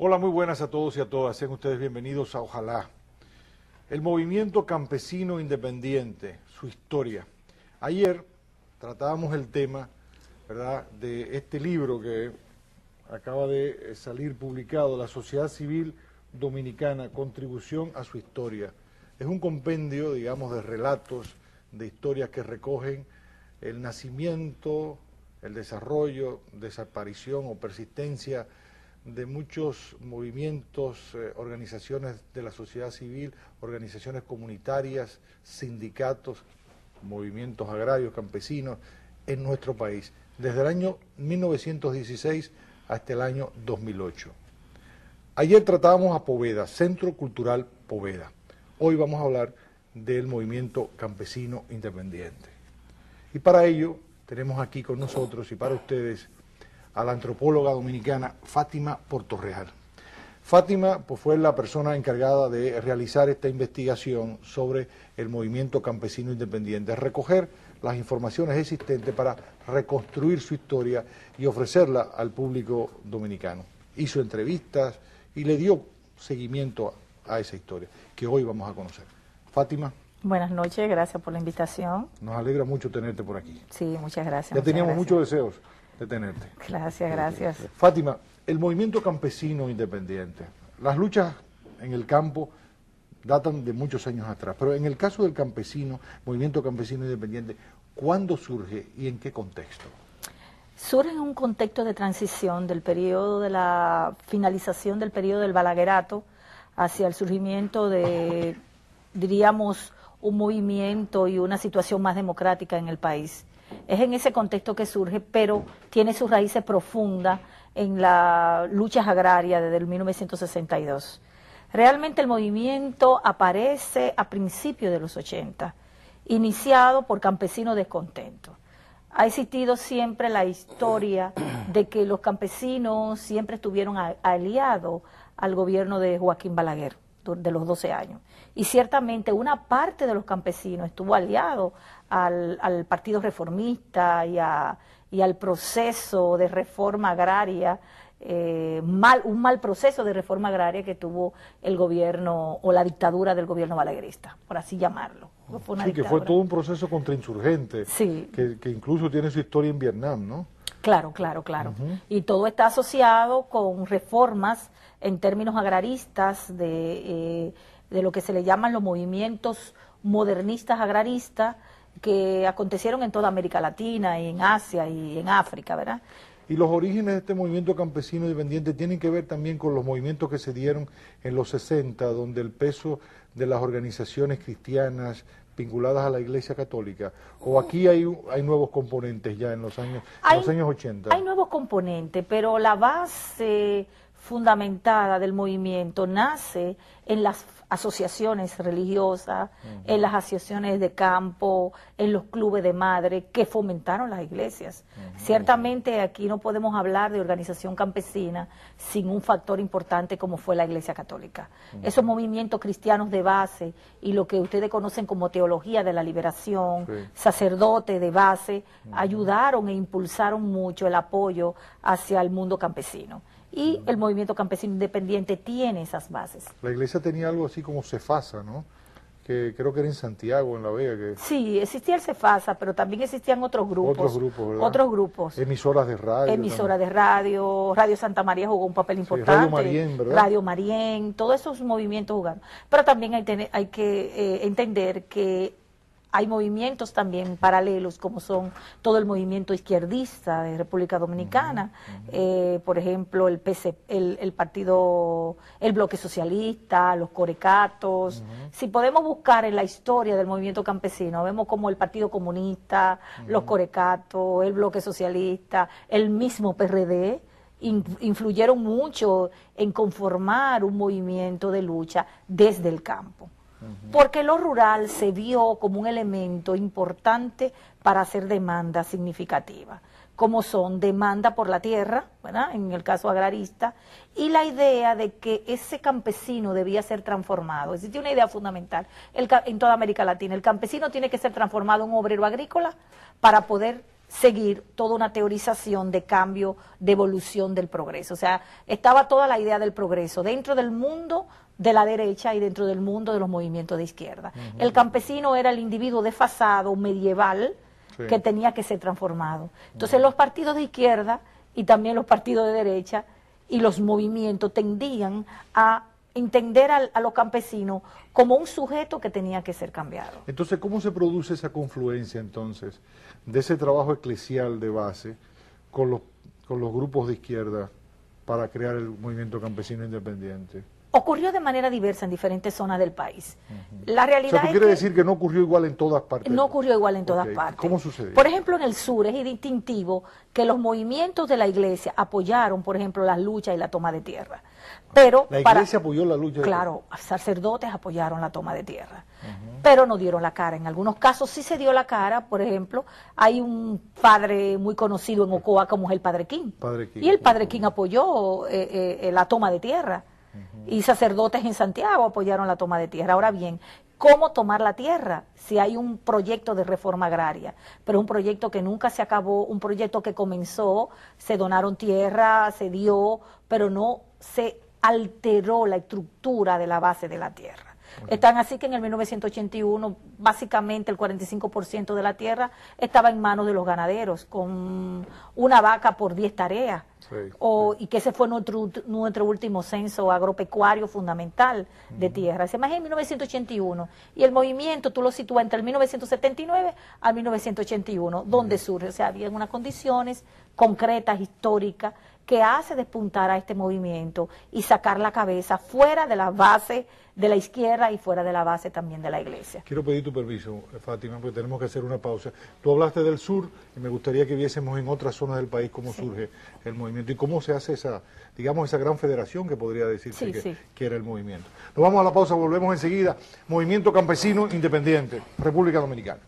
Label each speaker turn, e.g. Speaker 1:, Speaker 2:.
Speaker 1: Hola, muy buenas a todos y a todas. Sean ustedes bienvenidos a Ojalá. El movimiento campesino independiente, su historia. Ayer tratábamos el tema, ¿verdad?, de este libro que acaba de salir publicado, La Sociedad Civil Dominicana, Contribución a su Historia. Es un compendio, digamos, de relatos, de historias que recogen el nacimiento, el desarrollo, desaparición o persistencia de muchos movimientos, organizaciones de la sociedad civil, organizaciones comunitarias, sindicatos, movimientos agrarios, campesinos en nuestro país, desde el año 1916 hasta el año 2008. Ayer tratábamos a Poveda, Centro Cultural Poveda. Hoy vamos a hablar del movimiento campesino independiente. Y para ello tenemos aquí con nosotros y para ustedes a la antropóloga dominicana Fátima Portorreal. Fátima pues, fue la persona encargada de realizar esta investigación sobre el movimiento campesino independiente, recoger las informaciones existentes para reconstruir su historia y ofrecerla al público dominicano. Hizo entrevistas y le dio seguimiento a esa historia que hoy vamos a conocer. Fátima.
Speaker 2: Buenas noches, gracias por la invitación.
Speaker 1: Nos alegra mucho tenerte por aquí.
Speaker 2: Sí, muchas gracias.
Speaker 1: Ya teníamos muchos deseos de tenerte.
Speaker 2: Gracias, gracias.
Speaker 1: Fátima, el movimiento campesino independiente, las luchas en el campo datan de muchos años atrás, pero en el caso del campesino, movimiento campesino independiente, ¿cuándo surge y en qué contexto?
Speaker 2: Surge en un contexto de transición del periodo de la finalización del periodo del balaguerato hacia el surgimiento de, diríamos, un movimiento y una situación más democrática en el país. Es en ese contexto que surge, pero tiene sus raíces profundas en las luchas agrarias desde el 1962. Realmente el movimiento aparece a principios de los 80, iniciado por campesinos descontentos. Ha existido siempre la historia de que los campesinos siempre estuvieron aliados al gobierno de Joaquín Balaguer, de los 12 años. Y ciertamente una parte de los campesinos estuvo aliado al Partido Reformista y al proceso de reforma agraria, un mal proceso de reforma agraria que tuvo el gobierno o la dictadura del gobierno balaguerista, por así llamarlo.
Speaker 1: Sí, que fue todo un proceso contrainsurgente,
Speaker 2: sí,
Speaker 1: que incluso tiene su historia en Vietnam, ¿no?
Speaker 2: Claro, claro, claro. Y todo está asociado con reformas en términos agraristas de lo que se le llaman los movimientos modernistas agraristas que acontecieron en toda América Latina y en Asia y en África, ¿verdad?
Speaker 1: Y los orígenes de este movimiento campesino independiente tienen que ver también con los movimientos que se dieron en los 60, donde el peso de las organizaciones cristianas vinculadas a la Iglesia Católica, o aquí hay nuevos componentes ya en los años 80.
Speaker 2: Hay nuevos componentes, pero la base fundamentada del movimiento nace en las asociaciones religiosas, en las asociaciones de campo, en los clubes de madre que fomentaron las iglesias. Ciertamente aquí no podemos hablar de organización campesina sin un factor importante como fue la Iglesia Católica. Esos movimientos cristianos de base y lo que ustedes conocen como teología de la liberación, sacerdotes de base, ayudaron e impulsaron mucho el apoyo hacia el mundo campesino. Y el movimiento campesino independiente tiene esas bases.
Speaker 1: La iglesia tenía algo así como Cefasa, ¿no? Que creo que era en Santiago, en La Vega.
Speaker 2: Sí, existía el Cefasa, pero también existían otros grupos.
Speaker 1: Otros grupos, ¿verdad?
Speaker 2: Otros grupos.
Speaker 1: Emisoras de radio.
Speaker 2: Emisoras de radio, Radio Santa María jugó un papel importante.
Speaker 1: Radio Marién, ¿verdad?
Speaker 2: Radio Marién, todos esos movimientos jugaron. Pero también hay que entender que hay movimientos también paralelos, como son todo el movimiento izquierdista de República Dominicana, por ejemplo, el partido, el Bloque Socialista, los Corecatos. Si podemos buscar en la historia del movimiento campesino, vemos como el Partido Comunista, los Corecatos, el Bloque Socialista, el mismo PRD, influyeron mucho en conformar un movimiento de lucha desde el campo. Porque lo rural se vio como un elemento importante para hacer demanda significativa, como son demanda por la tierra, ¿verdad?, en el caso agrarista, y la idea de que ese campesino debía ser transformado. Existe una idea fundamental en toda América Latina: el campesino tiene que ser transformado en un obrero agrícola para poder seguir toda una teorización de cambio, de evolución del progreso. O sea, estaba toda la idea del progreso dentro del mundo de la derecha y dentro del mundo de los movimientos de izquierda. El campesino era el individuo desfasado, medieval, que tenía que ser transformado. Entonces los partidos de izquierda y también los partidos de derecha y los movimientos tendían a entender a los campesinos como un sujeto que tenía que ser cambiado.
Speaker 1: Entonces, ¿cómo se produce esa confluencia entonces de ese trabajo eclesial de base con los grupos de izquierda para crear el movimiento campesino independiente?
Speaker 2: Ocurrió de manera diversa en diferentes zonas del país. La realidad
Speaker 1: O sea, ¿tú quieres decir que no ocurrió igual en todas partes?
Speaker 2: No ocurrió igual en todas partes.
Speaker 1: ¿Cómo sucedió?
Speaker 2: Por ejemplo, en el sur es distintivo que los movimientos de la iglesia apoyaron, por ejemplo, las luchas y la toma de tierra. Pero
Speaker 1: la iglesia apoyó la lucha.
Speaker 2: Claro, sacerdotes apoyaron la toma de tierra, pero no dieron la cara. En algunos casos sí se dio la cara. Por ejemplo, hay un padre muy conocido en Ocoa como es el Padre King. Y el Padre King apoyó la toma de tierra. Y sacerdotes en Santiago apoyaron la toma de tierra. Ahora bien, ¿cómo tomar la tierra? Si hay un proyecto de reforma agraria, pero un proyecto que nunca se acabó, un proyecto que comenzó, se donaron tierra, se dio, pero no se alteró la estructura de la base de la tierra. Están así que en el 1981 básicamente el 45% de la tierra estaba en manos de los ganaderos, con una vaca por 10 tareas. Y que ese fue nuestro último censo agropecuario fundamental de tierra. Se imagina en 1981. Y el movimiento tú lo sitúas entre el 1979 al 1981, donde surge. O sea, había unas condiciones concretas, históricas, que hace despuntar a este movimiento y sacar la cabeza fuera de la base de la izquierda y fuera de la base también de la iglesia.
Speaker 1: Quiero pedir tu permiso, Fátima, porque tenemos que hacer una pausa. Tú hablaste del sur y me gustaría que viésemos en otras zonas del país cómo surge el movimiento y cómo se hace esa, digamos, esa gran federación que podría decirse que era el movimiento. Nos vamos a la pausa, volvemos enseguida. Movimiento Campesino Independiente, República Dominicana.